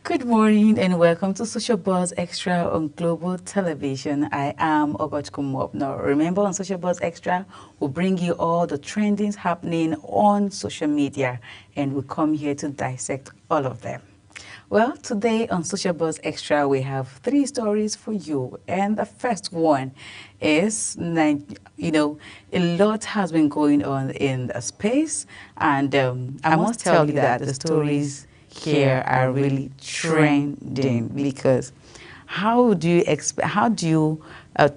Good morning and welcome to Social Buzz Extra on Global Television. I am Ogochukwu. Now, remember on Social Buzz Extra, we'll bring you all the trendings happening on social media and we come here to dissect all of them. Well, today on Social Buzz Extra, we have 3 stories for you. And the first one is, a lot has been going on in the space. And I must tell you that the stories here are really trending because how do you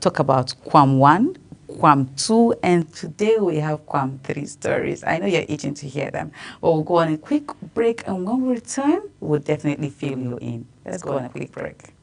talk about Quam 1, Quam 2, and today we have Quam 3 stories. I know you're itching to hear them, but we'll go on a quick break, and when we return, we'll definitely fill you in. Let's go on a quick break.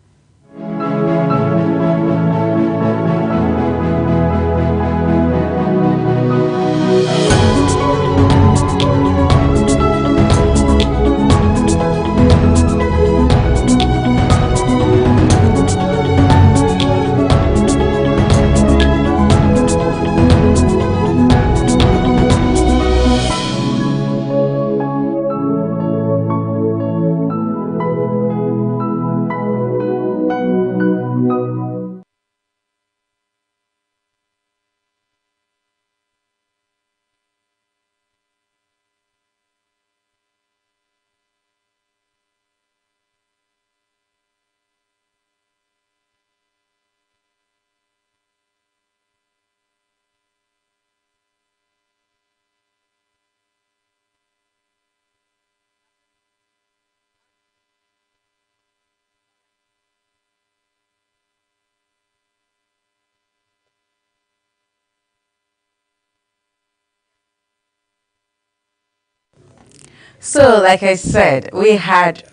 So, like I said, we had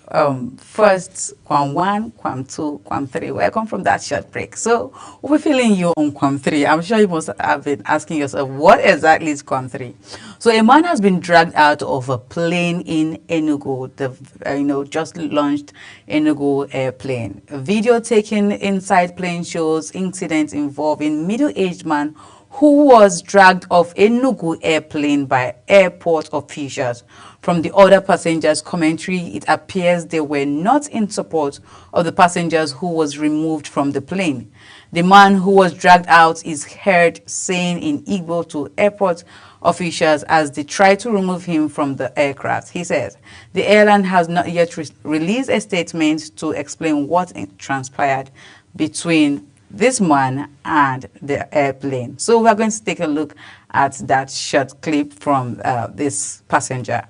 first Quam 1, Quam 2, Quam 3. Welcome from that short break. So, we're feeling you on Quam 3. I'm sure you must have been asking yourself, what exactly is Quam 3? So, a man has been dragged out of a plane in Enugu, the just launched Enugu airplane. A video taken inside plane shows incidents involving middle-aged man who was dragged off Enugu airplane by airport officials. From the other passengers' commentary, it appears they were not in support of the passengers who was removed from the plane. The man who was dragged out is heard saying in Igbo to airport officials as they try to remove him from the aircraft. He says the airline has not yet released a statement to explain what transpired between this man and the airplane. So we're going to take a look at that short clip from this passenger.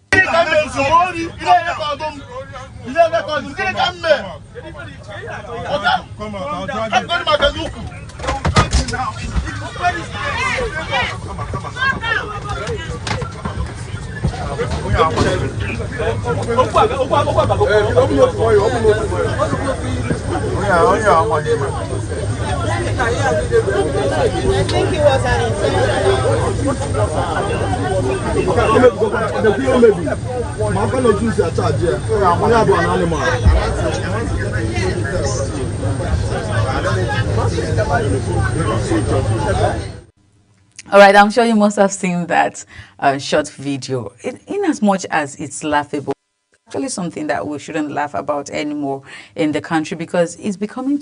I think he was an All right, I'm sure you must have seen that short video. In as much as it's laughable, actually something that we shouldn't laugh about anymore in the country because it's becoming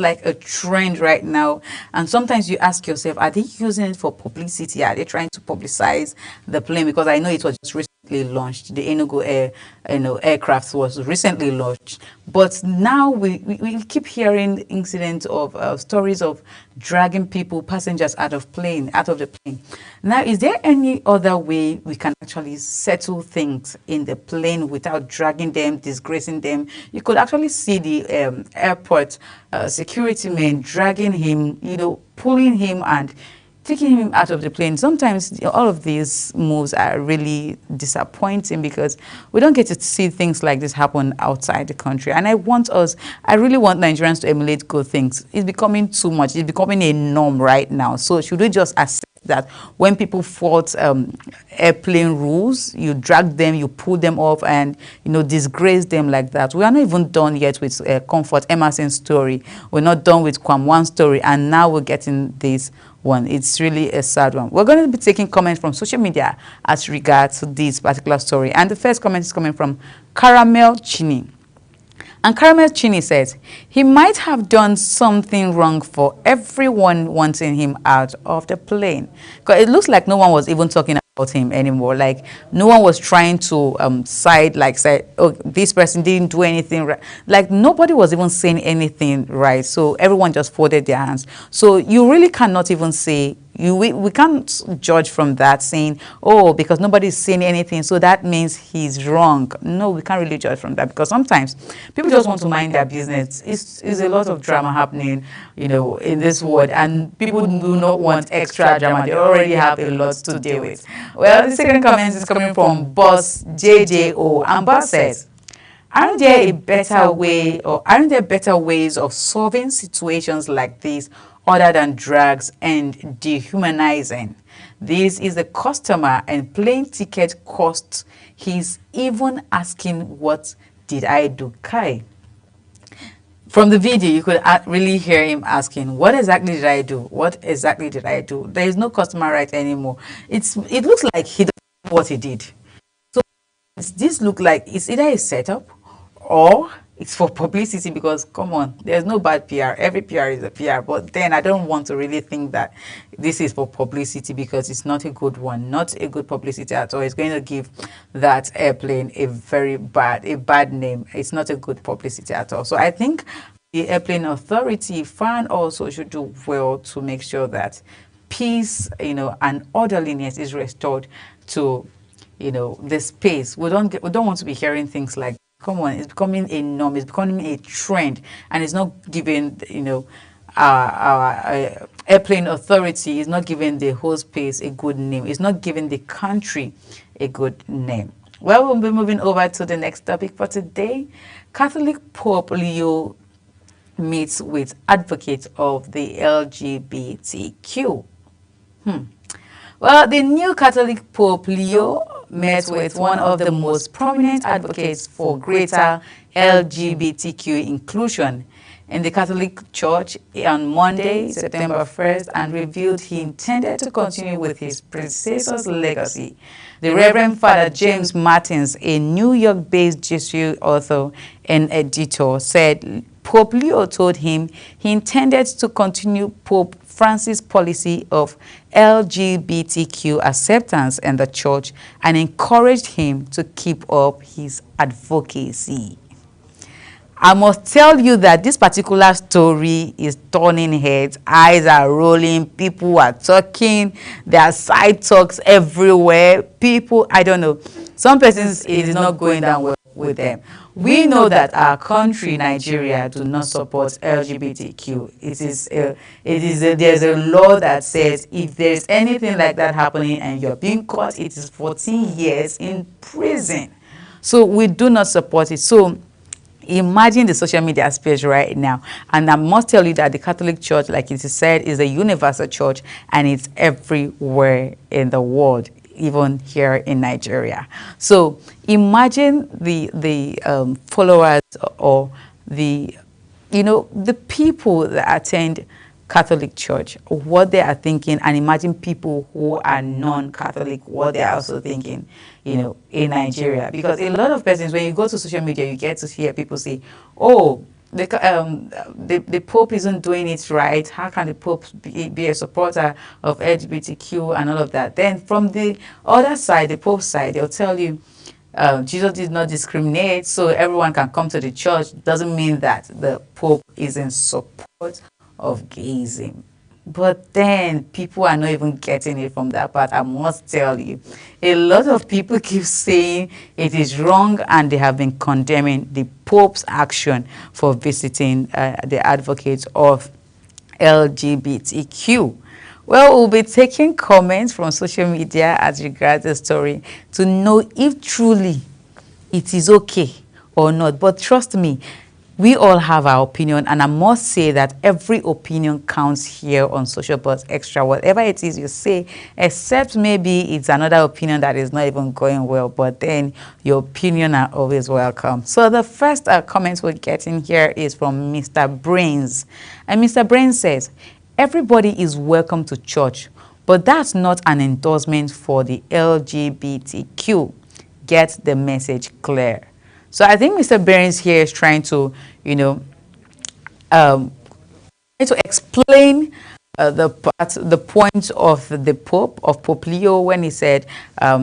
like a trend right now. And sometimes you ask yourself, are they using it for publicity? Are they trying to publicize the plane? Because I know it was just recently launched. The Enugu aircraft was recently launched. But now we keep hearing incidents of stories of dragging people, passengers out of the plane. Now, is there any other way we can actually settle things in the plane without dragging them, disgracing them? You could actually see the airport security men dragging him, pulling him and taking him out of the plane. Sometimes all of these moves are really disappointing because we don't get to see things like this happen outside the country. And I really want Nigerians to emulate good things. It's becoming too much. It's becoming a norm right now. So should we just accept that when people fault airplane rules, you drag them, you pull them off, and disgrace them like that? We are not even done yet with Comfort Emerson's story. We're not done with Quam 1 story, and now we're getting this one. It's really a sad one. We're going to be taking comments from social media as regards to this particular story. And the first comment is coming from Caramel Chini. And Caramel Chini says, he might have done something wrong for everyone wanting him out of the plane. Because it looks like no one was even talking about him anymore. Like, no one was trying to say, oh, this person didn't do anything right. Like, nobody was even saying anything right. So everyone just folded their hands. So you really cannot even say, we can't judge from that saying, oh, because nobody's saying anything, so that means he's wrong. No, we can't really judge from that, because sometimes people just want to mind their business. It's a lot of drama happening, in this world, and people do not want extra drama. They already have a lot to deal with. Well, the second comment is coming from Boss JJO, and Boss says, aren't there better ways of solving situations like this other than drugs and dehumanizing? This is the customer, and plane ticket costs. He's even asking, what did I do? Kai. From the video, you could really hear him asking, what exactly did I do? What exactly did I do? There is no customer right anymore. It looks like he doesn't know what he did. So this look like it's either a setup or it's for publicity, because come on, there's no bad PR. Every PR is a PR. But then I don't want to really think that this is for publicity, because it's not a good one, not a good publicity at all. It's going to give that airplane a bad name. It's not a good publicity at all. So I think the airplane authority, FAN, also should do well to make sure that peace, and orderliness is restored to, the space. We don't want to be hearing things like, come on, it's becoming a norm, it's becoming a trend, and it's not giving, our airplane authority is not giving the whole space a good name. It's not giving the country a good name. Well, we'll be moving over to the next topic for today. Catholic Pope Leo meets with advocates of the LGBTQ. Well, the new Catholic Pope Leo met with one of the most prominent advocates for greater LGBTQ inclusion in the Catholic Church on Monday, September 1st, and revealed he intended to continue with his predecessor's legacy. The Reverend Father James Martins, a New York-based Jesuit author and editor, said Pope Leo told him he intended to continue Pope Francis' policy of LGBTQ acceptance in the church and encouraged him to keep up his advocacy. I must tell you that this particular story is turning heads. Eyes are rolling. People are talking. There are side talks everywhere. People, I don't know. Some persons, it is not going down well with them. We know that our country, Nigeria, do not support LGBTQ. There's a law that says if there's anything like that happening and you're being caught, it is 14 years in prison. So we do not support it. So imagine the social media space right now. And I must tell you that the Catholic Church, like it is said, is a universal church, and it's everywhere in the world, even here in Nigeria. So imagine the followers, or the people that attend Catholic Church, what they are thinking, and imagine people who are non-Catholic, what they are also thinking, in Nigeria. Because a lot of persons, when you go to social media, you get to hear people say, oh, the Pope isn't doing it right. How can the Pope be a supporter of LGBTQ and all of that? Then from the other side, the Pope's side, they'll tell you, Jesus did not discriminate, so everyone can come to the church. Doesn't mean that the Pope is in support of gayism. But then people are not even getting it from that part. I must tell you, a lot of people keep saying it is wrong, and they have been condemning the Pope's action for visiting the advocates of LGBTQ. Well, we'll be taking comments from social media as regards the story to know if truly it is okay or not. But trust me, we all have our opinion, and I must say that every opinion counts here on Social Buzz Extra. Whatever it is you say, except maybe it's another opinion that is not even going well, but then your opinion are always welcome. So the first comment we're getting here is from Mr. Brains. And Mr. Brains says, everybody is welcome to church, but that's not an endorsement for the LGBTQ. Get the message clear. So I think Mr. Behrens here is trying to, um, to explain the point of the Pope Leo, when he said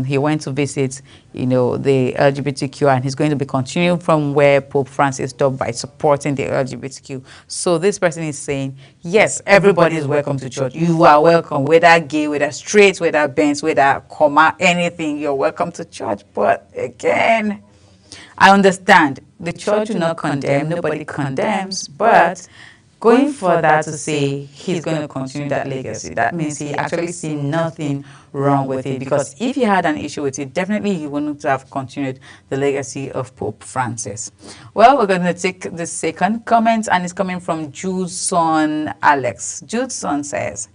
he went to visit, the LGBTQ, and he's going to be continuing from where Pope Francis stopped by supporting the LGBTQ. So this person is saying, yes, everybody is welcome to church. You are welcome, whether gay, whether straight, whether bent, whether comma, anything, you're welcome to church. But again, I understand the church will not condemn, nobody condemns, but going further to say he's going to continue that legacy, that means he actually see nothing wrong with it, because if he had an issue with it, definitely he wouldn't have continued the legacy of Pope Francis. Well, we're going to take the second comment, and it's coming from Jude's son Alex. Jude's son says,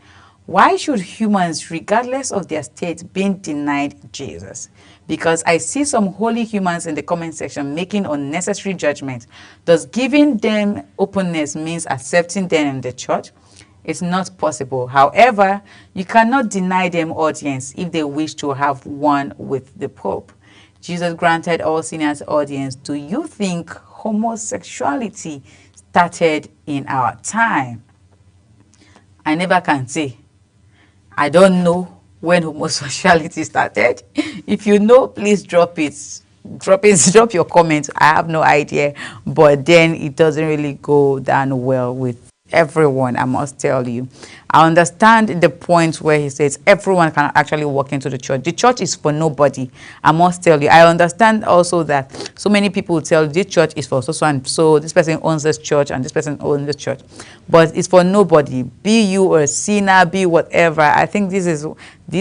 why should humans, regardless of their state, be denied Jesus? Because I see some holy humans in the comment section making unnecessary judgments. Does giving them openness means accepting them in the church? It's not possible. However, you cannot deny them audience if they wish to have one with the Pope. Jesus granted all sinners audience. Do you think homosexuality started in our time? I never can say. I don't know when homosexuality started. If you know, please drop it. Drop your comments. I have no idea. But then it doesn't really go down well with everyone, I must tell you. I understand the point where he says everyone can actually walk into the church. The church is for nobody, I must tell you. I understand also that so many people tell this church is for so and so, this person owns this church and this person owns this church, but it's for nobody. Be you a sinner, be whatever. I think this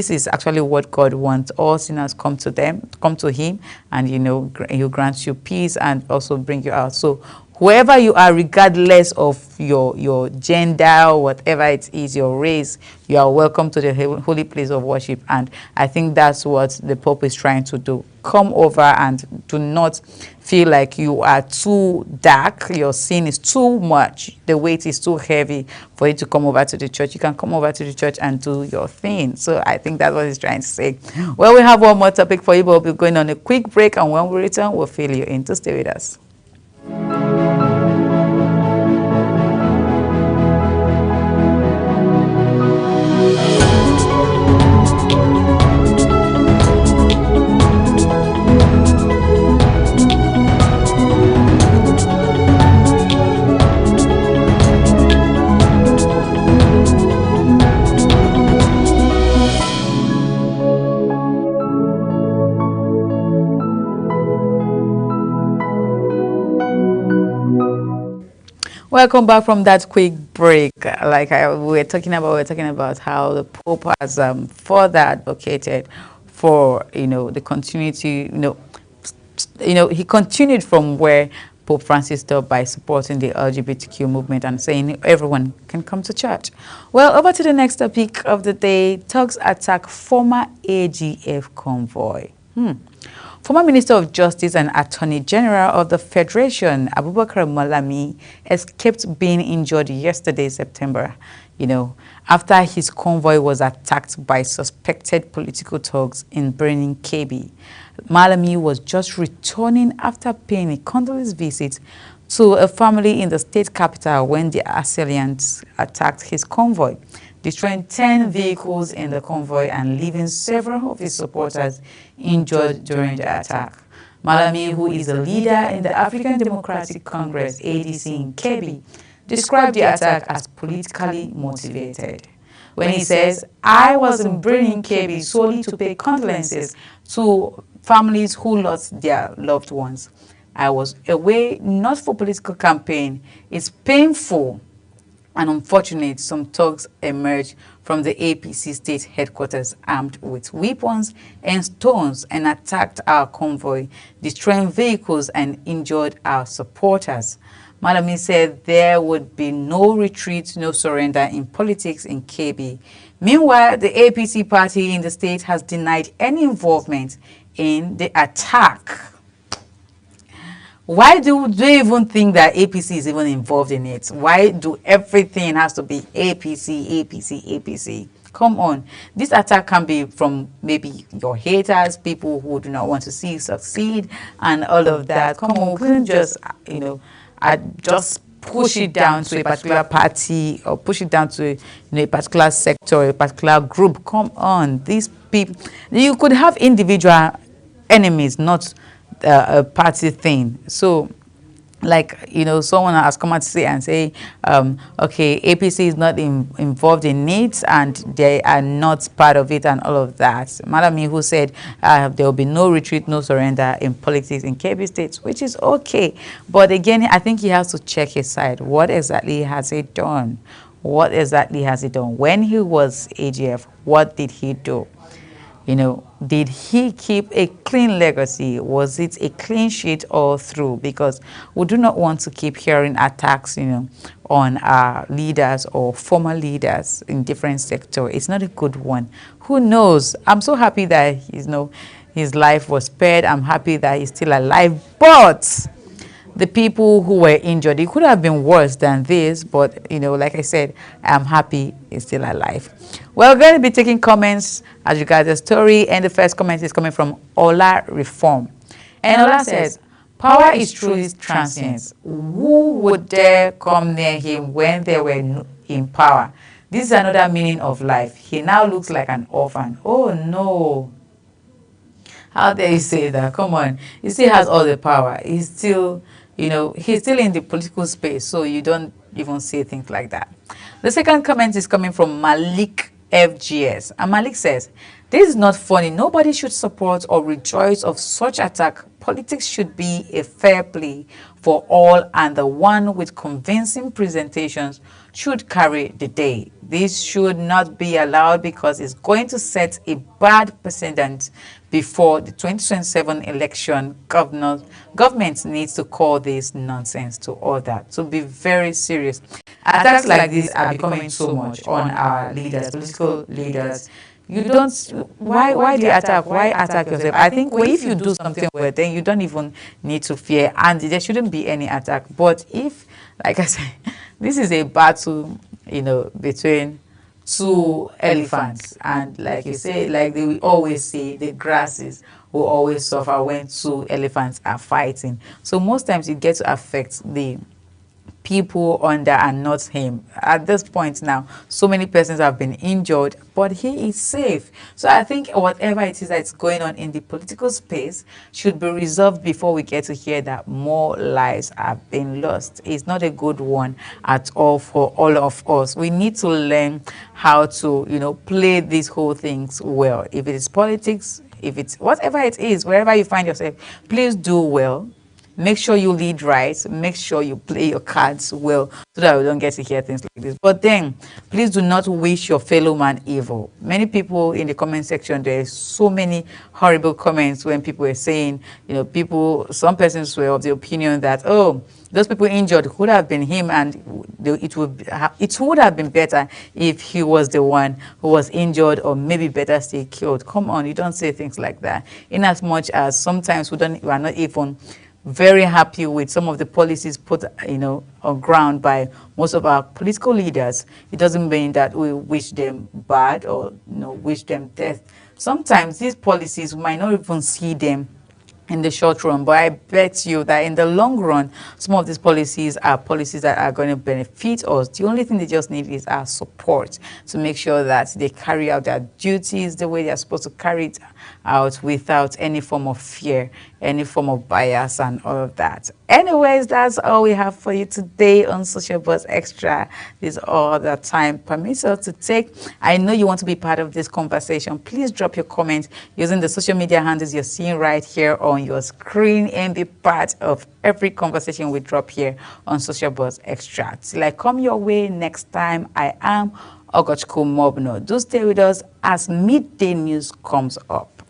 is actually what God wants. All sinners come to him, and he'll grant you peace and also bring you out. So whoever you are, regardless of your gender or whatever it is, your race, you are welcome to the holy place of worship. And I think that's what the Pope is trying to do. Come over and do not feel like you are too dark, your sin is too much, the weight is too heavy for you to come over to the church. You can come over to the church and do your thing. So I think that's what he's trying to say. Well, we have one more topic for you, but we'll be going on a quick break, and when we return, we'll fill you in. To stay with us. Welcome back from that quick break. Like we were talking about how the Pope has further advocated for the continuity. He continued from where Pope Francis stopped by supporting the LGBTQ movement and saying everyone can come to church. Well, over to the next topic of the day. Thugs attack former AGF convoy. Former Minister of Justice and Attorney General of the Federation, Abubakar Malami, escaped being injured yesterday, September, after his convoy was attacked by suspected political thugs in Birnin Kebbi. Malami was just returning after paying a condolence visit to a family in the state capital when the assailants attacked his convoy, destroying 10 vehicles in the convoy and leaving several of his supporters injured during the attack. Malami, who is a leader in the African Democratic Congress (ADC) in Kebbi, described the attack as politically motivated. When he says, "I was in Birnin Kebbi solely to pay condolences to families who lost their loved ones. I was away not for political campaign. It's painful and unfortunate some thugs emerged from the APC state headquarters armed with weapons and stones and attacked our convoy, destroying vehicles and injured our supporters." Malami said there would be no retreat, no surrender in politics in Kebbi. Meanwhile, the APC party in the state has denied any involvement in the attack. Why do they even think that APC is even involved in it? Why do everything has to be APC, APC, APC? Come on. This attack can be from maybe your haters, people who do not want to see you succeed, and all of that. Come on, we couldn't just, just push it down to a particular party or push it down to a particular sector or a particular group. Come on, these people, you could have individual enemies, not a party thing. So like someone has come out to say and say okay, APC is not involved in it and they are not part of it and all of that. Madam who said there will be no retreat, no surrender in politics in Kebbi State, which is okay, but again I think he has to check his side. What exactly has he done? What exactly has he done? When he was AGF, what did he do? Did he keep a clean legacy? Was it a clean sheet all through? Because we do not want to keep hearing attacks, on our leaders or former leaders in different sectors. It's not a good one. Who knows? I'm so happy that, his life was spared. I'm happy that he's still alive. But the people who were injured, it could have been worse than this, but like I said, I'm happy he's still alive. We're going to be taking comments as regards the story, and the first comment is coming from Ola Reform. And Ola says, power is truly transient. Who would dare come near him when they were in power? This is another meaning of life. He now looks like an orphan. Oh no. How dare you say that? Come on. He still has all the power. He's still, he's still in the political space, so you don't even say things like that. The second comment is coming from Malik FGS. And Malik says, this is not funny. Nobody should support or rejoice of such attack. Politics should be a fair play for all, and the one with convincing presentations should carry the day. This should not be allowed because it's going to set a bad precedent before the 2027 election. Government needs to call this nonsense to order, to be very serious. Attacks like this are becoming so much on our leaders, political leaders. You don't, why do you attack? Why attack yourself? I think if you do something well, then you don't even need to fear, and there shouldn't be any attack. But if, like I said, this is a battle, between two elephants, and like you say, like they will always say, the grasses will always suffer when two elephants are fighting. So most times it gets to affect the people under and not him. At this point now, so many persons have been injured, but he is safe. So I think whatever it is that's going on in the political space should be resolved before we get to hear that more lives have been lost. It's not a good one at all for all of us. We need to learn how to, play these whole things well. If it is politics, if it's whatever it is, wherever you find yourself, please do well. Make sure you lead right. Make sure you play your cards well so that we don't get to hear things like this. But then, please do not wish your fellow man evil. Many people in the comment section, there's so many horrible comments when people were saying, some persons were of the opinion that, oh, those people injured could have been him, and it would have been better if he was the one who was injured, or maybe better still killed. Come on, you don't say things like that. In as much as sometimes we are not even very happy with some of the policies put on ground by most of our political leaders, it doesn't mean that we wish them bad or wish them death. Sometimes these policies, we might not even see them in the short run, but I bet you that in the long run, some of these policies are policies that are going to benefit us. The only thing they just need is our support to make sure that they carry out their duties the way they're supposed to carry it out without any form of fear, any form of bias and all of that. Anyways, that's all we have for you today on Social Buzz Extra. This is all the time permits us to take. I know you want to be part of this conversation. Please drop your comment using the social media handles you're seeing right here on your screen and be part of every conversation we drop here on Social Buzz Extra. Till I come your way next time, I am Ogochukwu Mobno. Do stay with us as midday news comes up.